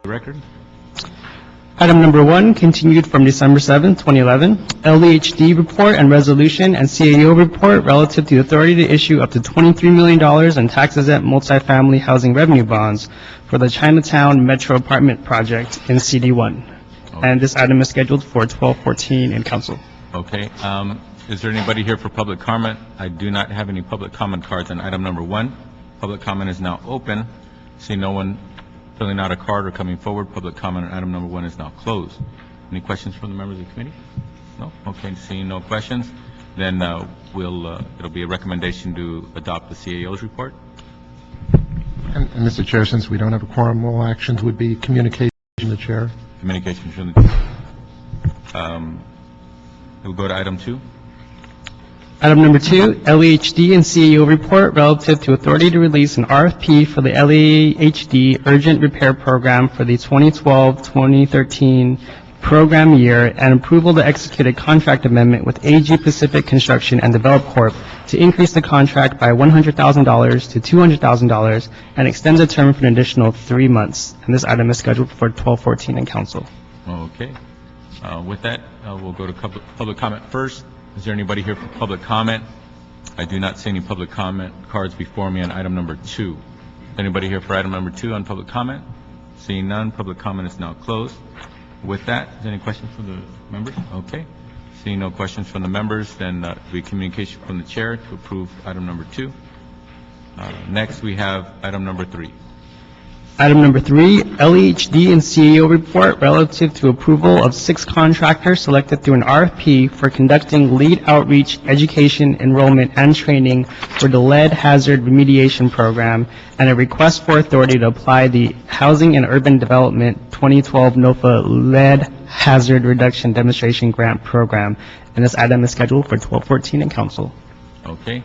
Record. Item number 1, continued from December 7, 2011, LEHD report and resolution and CAO report relative to the authority to issue up to $23 million in tax-exempt multifamily housing revenue bonds for the Chinatown Metro Apartment Project in CD1. Okay. And this item is scheduled for 12:14 in council. Okay. Is there anybody here for public comment? I do not have any public comment cards on item number 1. Public comment is now open. See no one filling out a card or coming forward. Public comment on item number 1 is now closed. Any questions from the members of the committee? No? Okay, seeing no questions, then it'll be a recommendation to adopt the CAO's report. And Mr. Chair, since we don't have a quorum, all actions would be communication to the chair. Communication from the we'll go to item 2. Item number 2, LEHD and CAO report relative to authority to release an RFP for the LEHD Urgent Repair Program for the 2012-2013 program year and approval to execute a contract amendment with AG Pacific Construction and Develop Corp. to increase the contract by $100,000 to $200,000 and extend the term for an additional 3 months. And this item is scheduled for 12:14 in council. Okay. With that, we'll go to public comment first. Is there anybody here for public comment? I do not see any public comment cards before me on item number 2. Anybody here for item number 2 on public comment? Seeing none, public comment is now closed. With that, is there any questions from the members? Okay. Seeing no questions from the members, then we communication from the chair to approve item number 2. Next, we have item number 3. Item number 3, LEHD and CAO report relative to approval of 6 contractors selected through an RFP for conducting lead outreach, education, enrollment, and training for the lead hazard remediation program, and a request for authority to apply the Housing and Urban Development 2012 Nofa Lead Hazard Reduction Demonstration Grant Program. And this item is scheduled for 12:14 in council. Okay.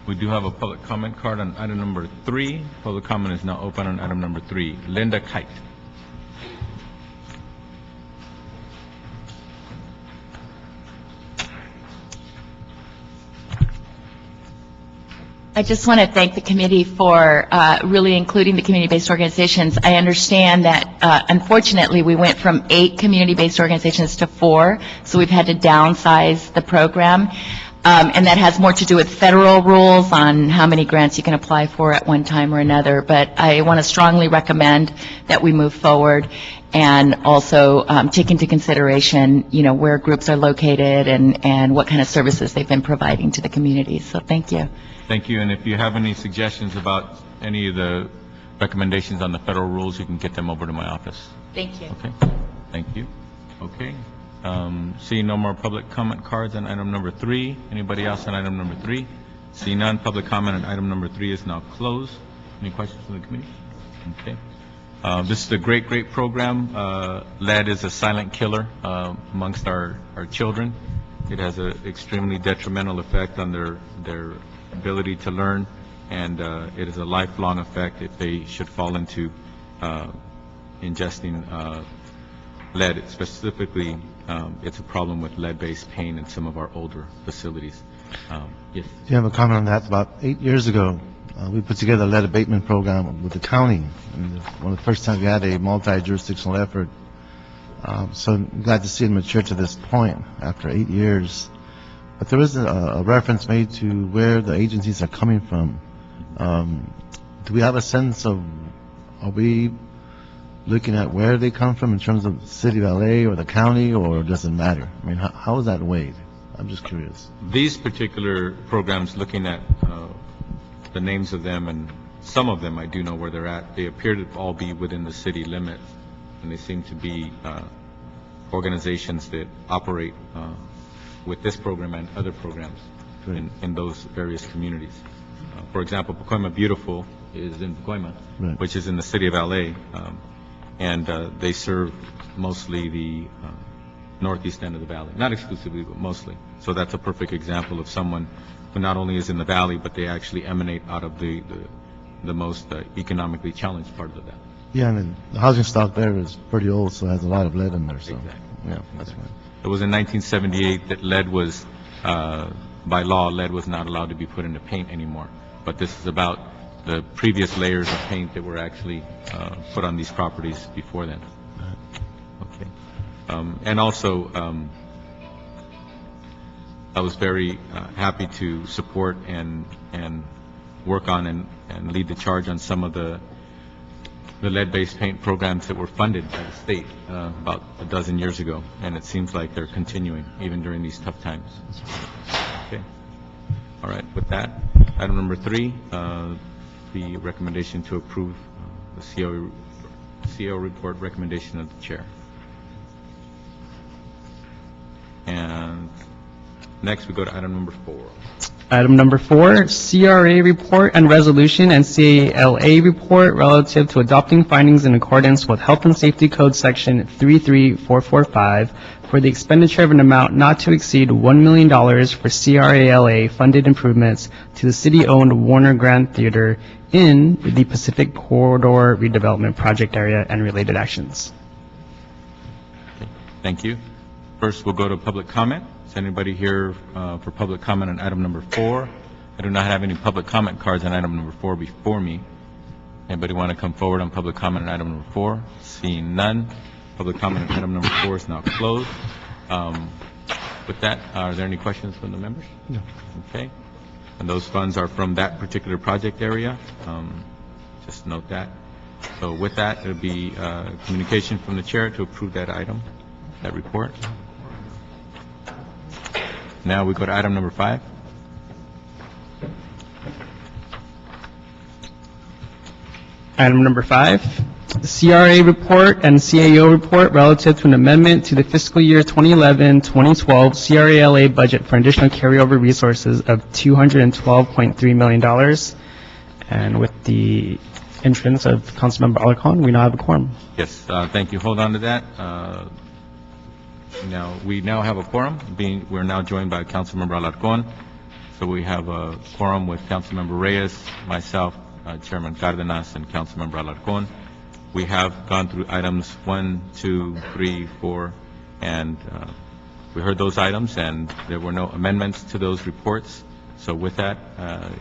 We do have a public comment card on item number 3. Public comment is now open on item number 3. Linda Kite. I just want to thank the committee for really including the community-based organizations. I understand that, unfortunately, we went from 8 community-based organizations to 4, so we've had to downsize the program. And that has more to do with federal rules on how many grants you can apply for at one time or another. But I want to strongly recommend that we move forward and also take into consideration, where groups are located and what kind of services they've been providing to the community. So thank you. Thank you. And if you have any suggestions about any of the recommendations on the federal rules, you can get them over to my office. Thank you. Okay. Thank you. Okay. Seeing no more public comment cards on item number 3. Anybody else on item number 3? Seeing none, public comment on item number 3 is now closed. Any questions from the committee? Okay. This is a great program. Lead is a silent killer amongst our children. It has an extremely detrimental effect on their ability to learn, and it is a lifelong effect if they should fall into ingesting lead. Specifically, it's a problem with lead-based paint in some of our older facilities. Yes? Do you have a comment on that? About 8 years ago, we put together a lead abatement program with the county. And one of the first times we had a multi-jurisdictional effort. So I'm glad to see it mature to this point after 8 years. But there is a reference made to where the agencies are coming from. Do we have a sense of, are we looking at where they come from in terms of the city of LA or the county, or does it matter? I mean, how is that weighed? I'm just curious. These particular programs, looking at the names of them, and some of them I do know where they're at, they appear to all be within the city limits, and they seem to be organizations that operate with this program and other programs in those various communities. For example, Pacoima Beautiful is in Pacoima, Right. which is in the city of LA. And they serve mostly the northeast end of the valley. Not exclusively, but mostly. So that's a perfect example of someone who not only is in the valley, but they actually emanate out of the most economically challenged part of the valley. Yeah, and the housing stock there is pretty old, so it has a lot of lead in there. So, Exactly. yeah, that's right. It was in 1978 that lead was, by law, lead was not allowed to be put into paint anymore. But this is about the previous layers of paint that were actually put on these properties before then. Okay. And also, I was very happy to support and work on and lead the charge on some of the lead-based paint programs that were funded by the state about a dozen years ago, and it seems like they're continuing even during these tough times. Okay. All right. With that, item number 3, the recommendation to approve the CO report recommendation of the chair. And next, we go to item number 4. Item number 4, CRA report and resolution and CALA report relative to adopting findings in accordance with Health and Safety Code Section 33445 for the expenditure of an amount not to exceed $1 million for CRALA funded improvements to the city-owned Warner Grand Theater in the Pacific Corridor redevelopment project area and related actions. Okay. Thank you. First, we'll go to public comment. Is anybody here for public comment on item number 4? I do not have any public comment cards on item number 4 before me. Anybody want to come forward on public comment on item number 4? Seeing none, public comment on item number 4 is now closed. With that, are there any questions from the members? No. Okay. And those funds are from that particular project area. Just note that. So with that, it will be communication from the chair to approve that item, that report. Now we go to item number 5. Item number 5, the CRA report and CAO report relative to an amendment to the fiscal year 2011-2012 CRALA budget for additional carryover resources of $212.3 million. And with the entrance of Councilmember Alarcon, we now have a quorum. Yes, thank you. Hold on to that. We now have a quorum. We're now joined by Councilmember Alarcon. So we have a quorum with Councilmember Reyes, myself, Chairman Cardenas, and Councilmember Alarcon. We have gone through items 1, 2, 3, 4, and we heard those items, and there were no amendments to those reports. So with that,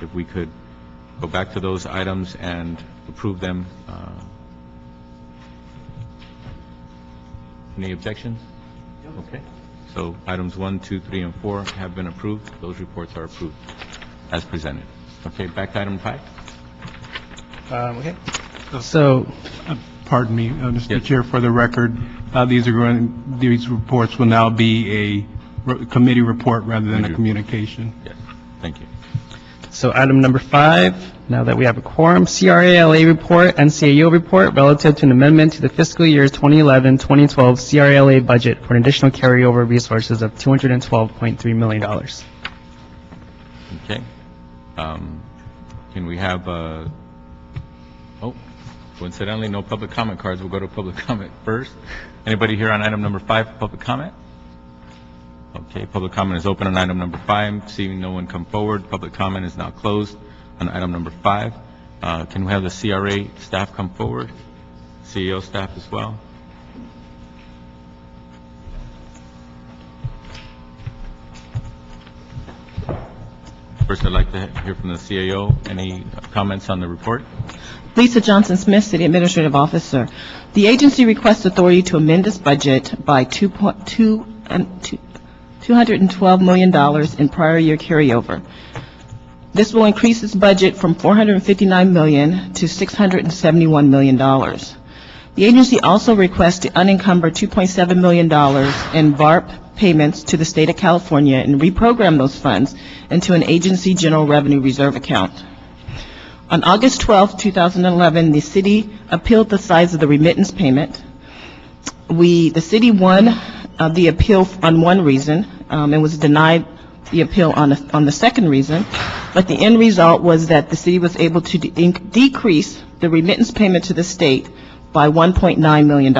if we could go back to those items and approve them. Any objections? Okay. So items 1, 2, 3, and 4 have been approved. Those reports are approved as presented. Okay, back to item 5. Okay. So, Pardon me, Mr. Yes. Chair, for the record, these reports will now be a committee report rather than a communication. Yes, thank you. So item number 5, now that we have a quorum, CRALA report and CAO report relative to an amendment to the fiscal year 2011-2012 CRALA budget for an additional carryover resources of $212.3 million. Okay. Can we have, coincidentally, no public comment cards. We'll go to public comment first. Anybody here on item number 5 for public comment? Okay, public comment is open on item number 5. Seeing no one come forward, public comment is now closed on item number 5. Can we have the CRA staff come forward? CEO staff as well? First, I'd like to hear from the CAO. Any comments on the report? Lisa Johnson-Smith, City Administrative Officer. The agency requests authority to amend its budget by $212 million in prior year carryover. This will increase its budget from $459 million to $671 million. The agency also requests to unencumber $2.7 million in VARP payments to the state of California and reprogram those funds into an agency general revenue reserve account. On August 12, 2011, the city appealed the size of the remittance payment. The city won the appeal on one reason and was denied the appeal on the second reason, but the end result was that the city was able to decrease the remittance payment to the state by $1.9 million.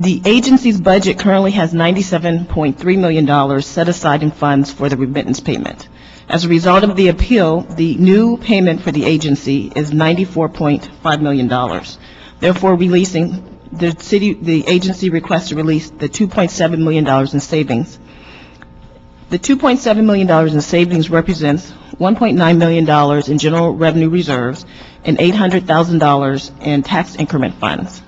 The agency's budget currently has $97.3 million set aside in funds for the remittance payment. As a result of the appeal, the new payment for the agency is $94.5 million. Therefore, the agency requests to release the $2.7 million in savings. The $2.7 million in savings represents $1.9 million in general revenue reserves, and $800,000 in tax increment funds.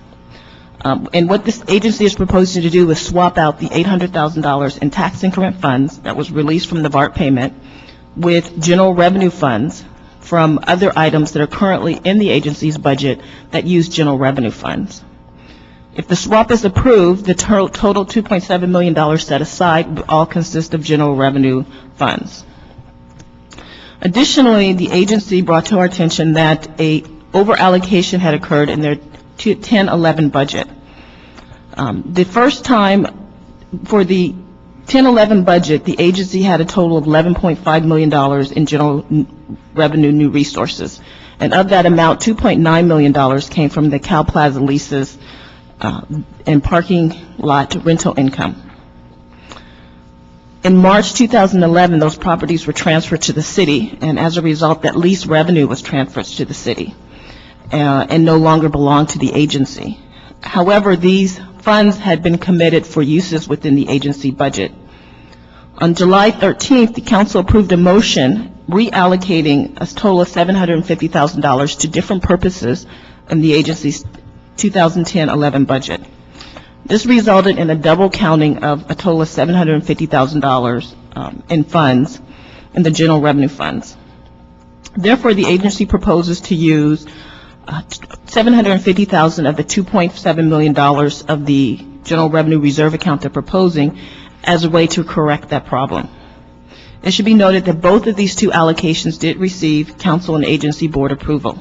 And what this agency is proposing to do is swap out the $800,000 in tax increment funds that was released from the VART payment with general revenue funds from other items that are currently in the agency's budget that use general revenue funds. If the swap is approved, the total $2.7 million set aside will all consist of general revenue funds. Additionally, the agency brought to our attention that a over-allocation had occurred in their 10-11 budget. The first time for the 10-11 budget, the agency had a total of $11.5 million in general revenue new resources. And of that amount, $2.9 million came from the Cal Plaza leases and parking lot rental income. In March 2011, those properties were transferred to the city, and as a result, that lease revenue was transferred to the city and no longer belonged to the agency. However, these funds had been committed for uses within the agency budget. On July 13th, the council approved a motion reallocating a total of $750,000 to different purposes in the agency's 2010-11 budget. This resulted in a double counting of a total of $750,000 in funds in the general revenue funds. Therefore, the agency proposes to use $750,000 of the $2.7 million of the general revenue reserve account they're proposing as a way to correct that problem. It should be noted that both of these two allocations did receive council and agency board approval.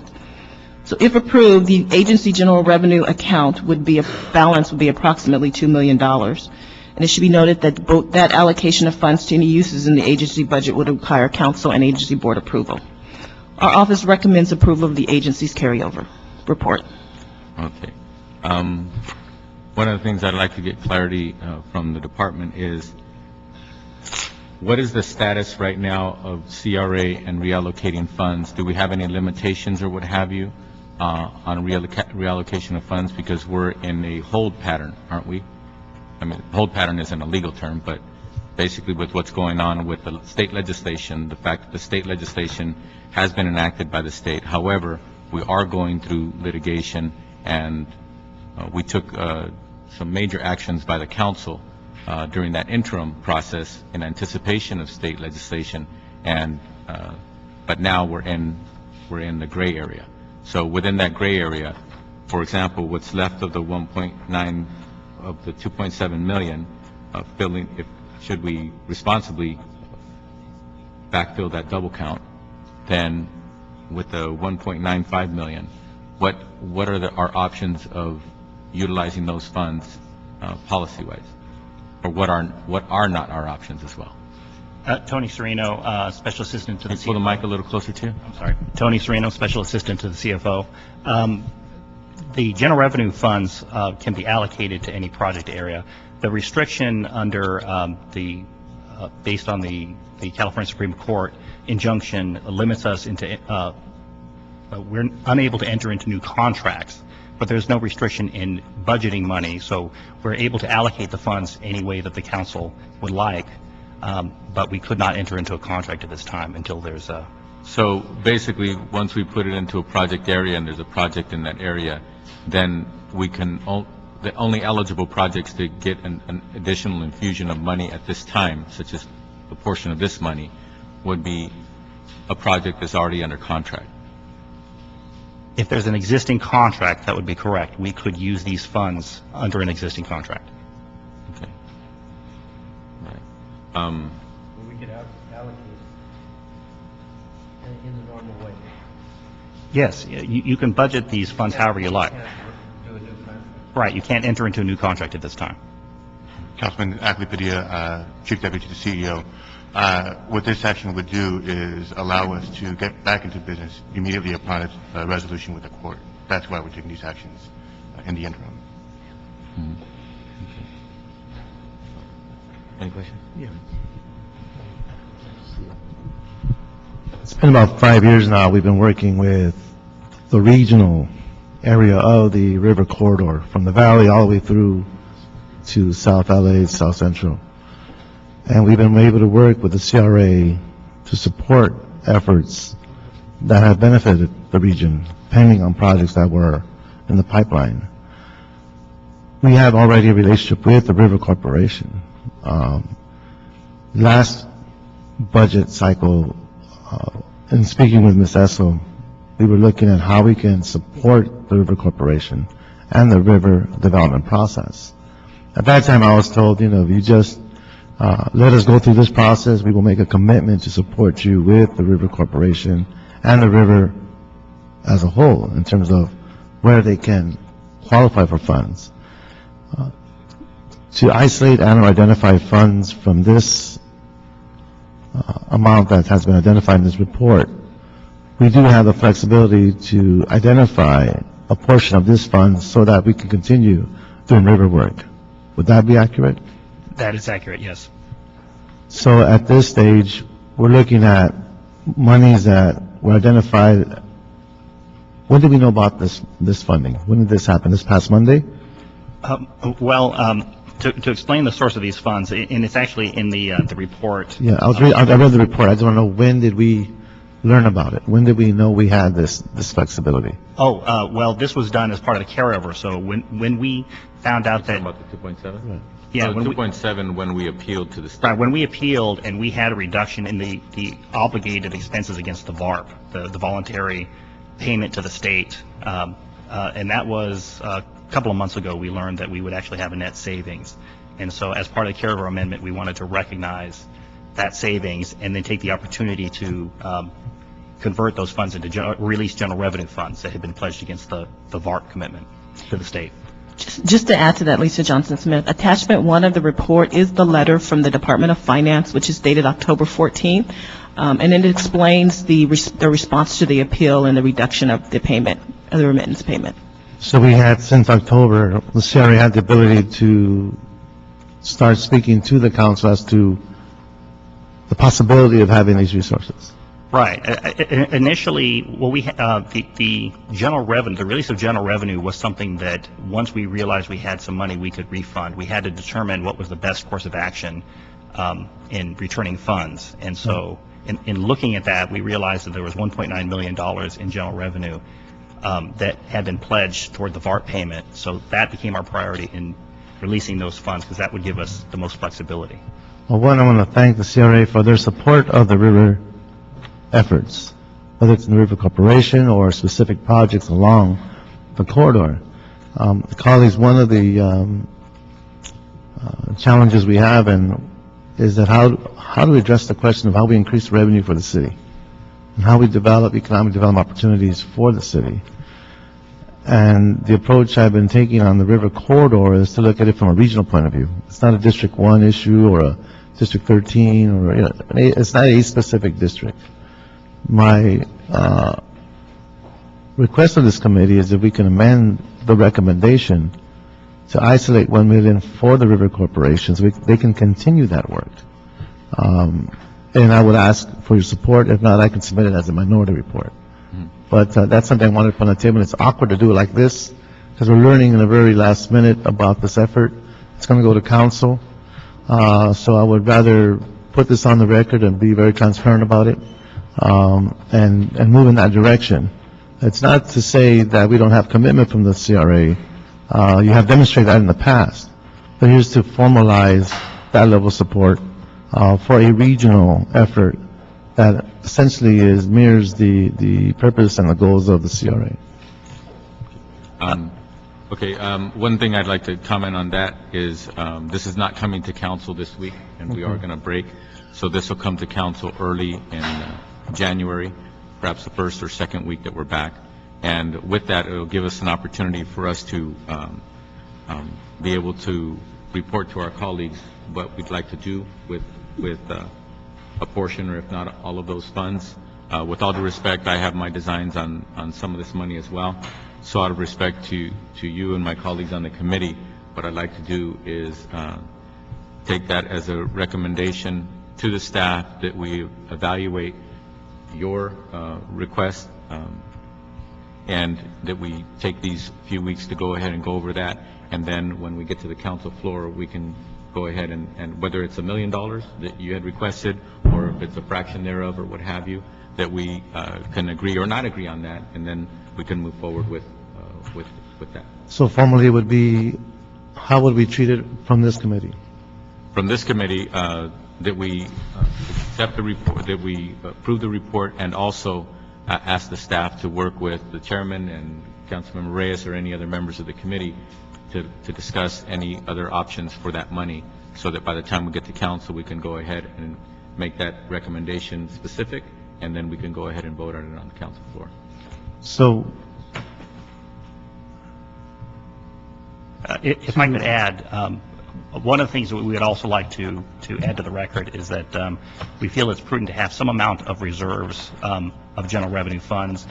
So if approved, the agency general revenue account would be approximately $2 million. And it should be noted that both that allocation of funds to any uses in the agency budget would require council and agency board approval. Our office recommends approval of the agency's carryover report. Okay. One of the things I'd like to get clarity from the department is, what is the status right now of CRA and reallocating funds? Do we have any limitations or what have you on reallocation of funds? Because we're in a hold pattern, aren't we? I mean, hold pattern isn't a legal term, but basically with what's going on with the state legislation, the fact that the state legislation has been enacted by the state. However, we are going through litigation, and we took some major actions by the council during that interim process in anticipation of state legislation, and but now we're in the gray area. So within that gray area, for example, what's left of the 1.9 of the 2.7 million filling, should we responsibly backfill that double count, then with the 1.95 million, what are our options of utilizing those funds policy-wise? Or what are not our options as well? Tony Serino, Special Assistant to the CFO. Pull the mic a little closer to you. I'm sorry. Tony Serino, Special Assistant to the CFO. The general revenue funds can be allocated to any project area. The restriction under based on the California Supreme Court injunction limits us into, we're unable to enter into new contracts, but there's no restriction in budgeting money, so we're able to allocate the funds any way that the council would like, but we could not enter into a contract at this time until there's a... So basically, once we put it into a project area and there's a project in that area, then we can, the only eligible projects to get an additional infusion of money at this time, such as a portion of this money, would be a project that's already under contract. If there's an existing contract, that would be correct. We could use these funds under an existing contract. Okay. Right. We could allocate in the normal way. Yes, you can budget these funds however you like. Do a new contract. Right, you can't enter into a new contract at this time. Councilman Ackley Padilla, Chief Deputy to the CEO. What this action would do is allow us to get back into business immediately upon a resolution with the court. That's why we're taking these actions in the interim. Mm-hmm. Okay. Any questions? Yeah. It's been about 5 years now we've been working with the regional area of the river corridor, from the valley all the way through to South LA, South Central. And we've been able to work with the CRA to support efforts that have benefited the region, pending on projects that were in the pipeline. We have already a relationship with the River Corporation. Last budget cycle, in speaking with Ms. Esso, we were looking at how we can support the River Corporation and the river development process. At that time, I was told, if you just let us go through this process, we will make a commitment to support you with the River Corporation and the river as a whole in terms of where they can qualify for funds. To isolate and identify funds from this amount that has been identified in this report, we do have the flexibility to identify a portion of this fund so that we can continue doing river work. Would that be accurate? That is accurate, yes. So at this stage, we're looking at monies that were identified. When did we know about this funding? When did this happen? This past Monday? To explain the source of these funds, and it's actually in the report. Yeah, I read the report. I just want to know, when did we learn about it? When did we know we had this flexibility? This was done as part of the carryover. So when we found out that... About the 2.7? Right. Yeah. So 2.7 when we appealed to the state. Right, when we appealed and we had a reduction in the obligated expenses against the VARP, the voluntary payment to the state, and that was a couple of months ago, we learned that we would actually have a net savings. And so as part of the carryover amendment, we wanted to recognize that savings and then take the opportunity to convert those funds into release general revenue funds that had been pledged against the VARP commitment to the state. Just to add to that, Lisa Johnson-Smith, attachment 1 of the report is the letter from the Department of Finance, which is dated October 14th, and it explains the response to the appeal and the reduction of the payment, of the remittance payment. So we had, since October, the CRA had the ability to start speaking to the council as to the possibility of having these resources. Right. Initially, the general revenue, the release of general revenue was something that once we realized we had some money we could refund, we had to determine what was the best course of action in returning funds. And so in looking at that, we realized that there was $1.9 million in general revenue that had been pledged toward the VARP payment. So that became our priority in releasing those funds because that would give us the most flexibility. Well, one, I want to thank the CRA for their support of the river efforts, whether it's in the River Corporation or specific projects along the corridor. Colleagues, one of the challenges we have is that how do we address the question of how we increase revenue for the city and how we develop economic development opportunities for the city. And the approach I've been taking on the river corridor is to look at it from a regional point of view. It's not a District 1 issue or a District 13 or, it's not a specific district. My request of this committee is if we can amend the recommendation to isolate $1 million for the river corporations, they can continue that work. And I would ask for your support. If not, I can submit it as a minority report. But that's something I wanted to put on the table. It's awkward to do it like this because we're learning in the very last minute about this effort. It's going to go to council. So I would rather put this on the record and be very transparent about it. And move in that direction. It's not to say that we don't have commitment from the CRA. You have demonstrated that in the past. But here's to formalize that level of support for a regional effort that essentially mirrors the purpose and the goals of the CRA. One thing I'd like to comment on that is this is not coming to council this week, and we are going to break. So this will come to council early in January, perhaps the first or second week that we're back. And with that, it will give us an opportunity for us to be able to report to our colleagues what we'd like to do with a portion, or if not all of those funds. With all due respect, I have my designs on some of this money as well. So out of respect to you and my colleagues on the committee, what I'd like to do is take that as a recommendation to the staff that we evaluate your request, and that we take these few weeks to go ahead and go over that, and then when we get to the council floor, we can go ahead and whether it's $1 million that you had requested, or if it's a fraction thereof, or what have you, that we can agree or not agree on that, and then we can move forward with that. So formally, it would be, how would we treat it from this committee? From this committee, that we accept the report, that we approve the report, and also ask the staff to work with the chairman and Councilmember Reyes or any other members of the committee to discuss any other options for that money, so that by the time we get to council, we can go ahead and make that recommendation specific, and then we can go ahead and vote on it on the council floor. So, If I could add, one of the things that we would also like to add to the record is that we feel it's prudent to have some amount of reserves of general revenue funds,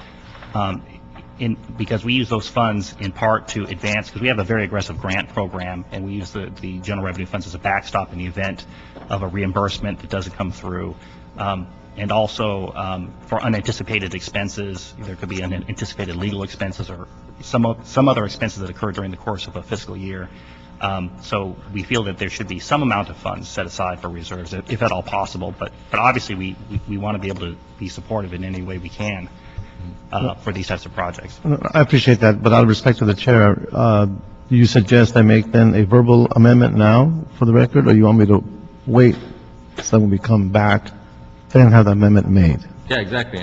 because we use those funds in part to advance, because we have a very aggressive grant program, and we use the general revenue funds as a backstop in the event of a reimbursement that doesn't come through. And also for unanticipated expenses, there could be unanticipated legal expenses or some other expenses that occur during the course of a fiscal year. So we feel that there should be some amount of funds set aside for reserves, if at all possible. But obviously, we want to be able to be supportive in any way we can for these types of projects. I appreciate that, but out of respect to the chair, do you suggest I make then a verbal amendment now for the record, or you want me to wait so when we come back, then have the amendment made? Yeah, exactly,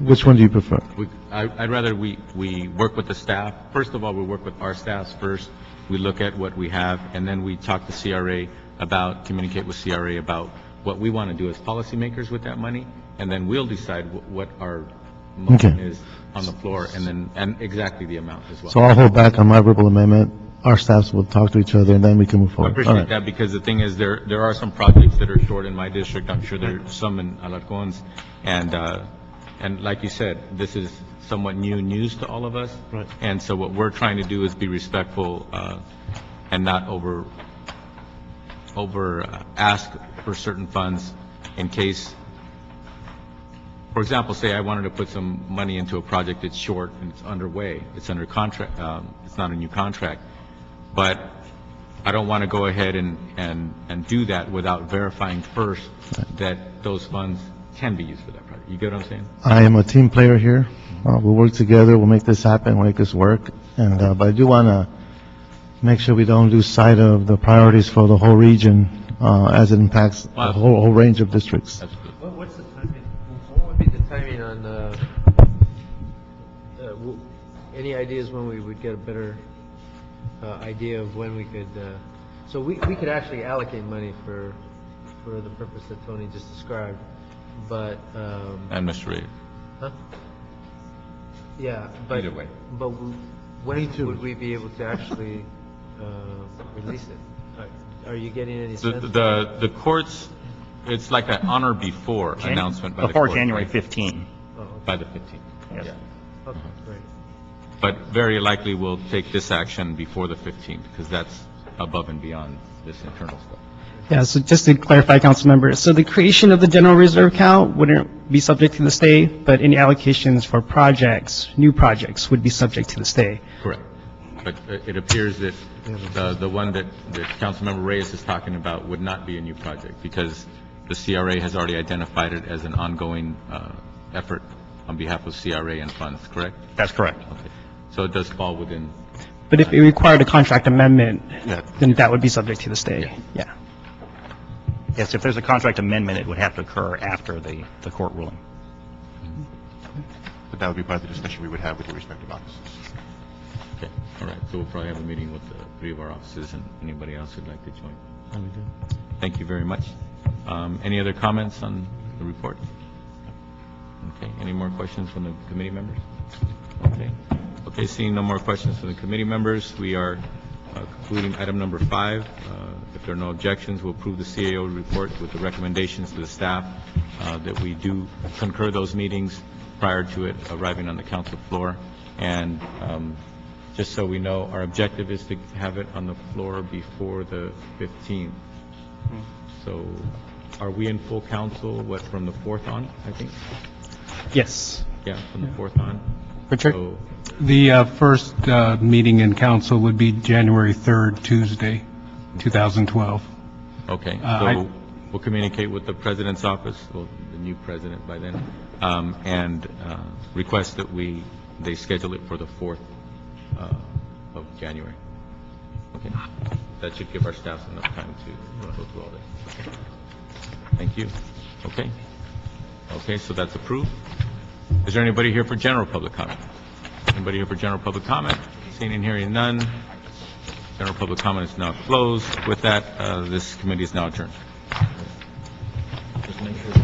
Which one do you prefer? I'd rather we work with the staff. First of all, we work with our staffs first. We look at what we have, and then we talk to CRA about, communicate with CRA about what we want to do as policymakers with that money, and then we'll decide what our motion is on the floor, and exactly the amount as well. So I'll hold back on my verbal amendment. Our staffs will talk to each other, and then we can move I forward. All appreciate right. that, because the thing is, there are some projects that are short in my district. I'm sure there are some in Alarcon's, and like you said, this is somewhat new news to all of us. Right. And so what we're trying to do is be respectful and not over ask for certain funds in case, for example, say I wanted to put some money into a project that's short and it's underway, it's under contract, it's not a new contract, but I don't want to go ahead and do that without verifying first that those funds can be used for that project. You get what I'm saying? I am a team player here. We'll work together, we'll make this happen, we'll make this work, and, but I do want to make sure we don't lose sight of the priorities for the whole region as it impacts the whole range of districts. That's good. What's the timing? What would be the timing on, any ideas when we would get a better idea of when we could, so we could actually allocate money for the purpose that Tony just described, but, And Mr. Reed. huh? Yeah, but. Either way. But when would we be able to actually release it? Are you getting any sense? The courts, it's like an honor before announcement by the court. Before January 15. Oh, okay. By the 15th. Yes. Yeah. Okay, great. But very likely we'll take this action before the 15th, because that's above and beyond this internal stuff. Yeah, so just to clarify, council members, so the creation of the general reserve account wouldn't be subject to the stay, but any allocations for projects, new projects, would be subject to the stay. Correct. But it appears that the one that Councilmember Reyes is talking about would not be a new project, because the CRA has already identified it as an ongoing effort on behalf of CRA and funds, correct? That's correct. Okay. So it does fall within, But if it required a contract amendment, Yeah. then that would be subject to the stay, yeah. Yes, if there's a contract amendment, it would have to occur after the court ruling. But that would be part of the discussion we would have with your respective offices. okay, all right. So we'll probably have a meeting with the three of our offices and anybody else who'd like to join. Thank you very much. Any other comments on the report? Okay, any more questions from the committee members? Okay, seeing no more questions from the committee members, we are concluding item number 5. If there are no objections, we'll approve the CAO report with the recommendations to the staff that we do concur those meetings prior to it arriving on the council floor. And just so we know, our objective is to have it on the floor before the 15th. So are we in full council, what, from the 4th on, I think? Yes. Yeah, from the 4th on. Richard? So, The first meeting in council would be January 3rd, Tuesday, 2012. okay, I- so we'll communicate with the president's office, well, the new president by then, and request that they schedule it for the 4th of January. Okay. That should give our staff enough time to go through all this. Okay. Thank you. Okay. Okay, so that's approved. Is there anybody here for general public comment? Anybody here for general public comment? Seeing and hearing none. General public comment is now closed. With that, this committee is now adjourned. Just make sure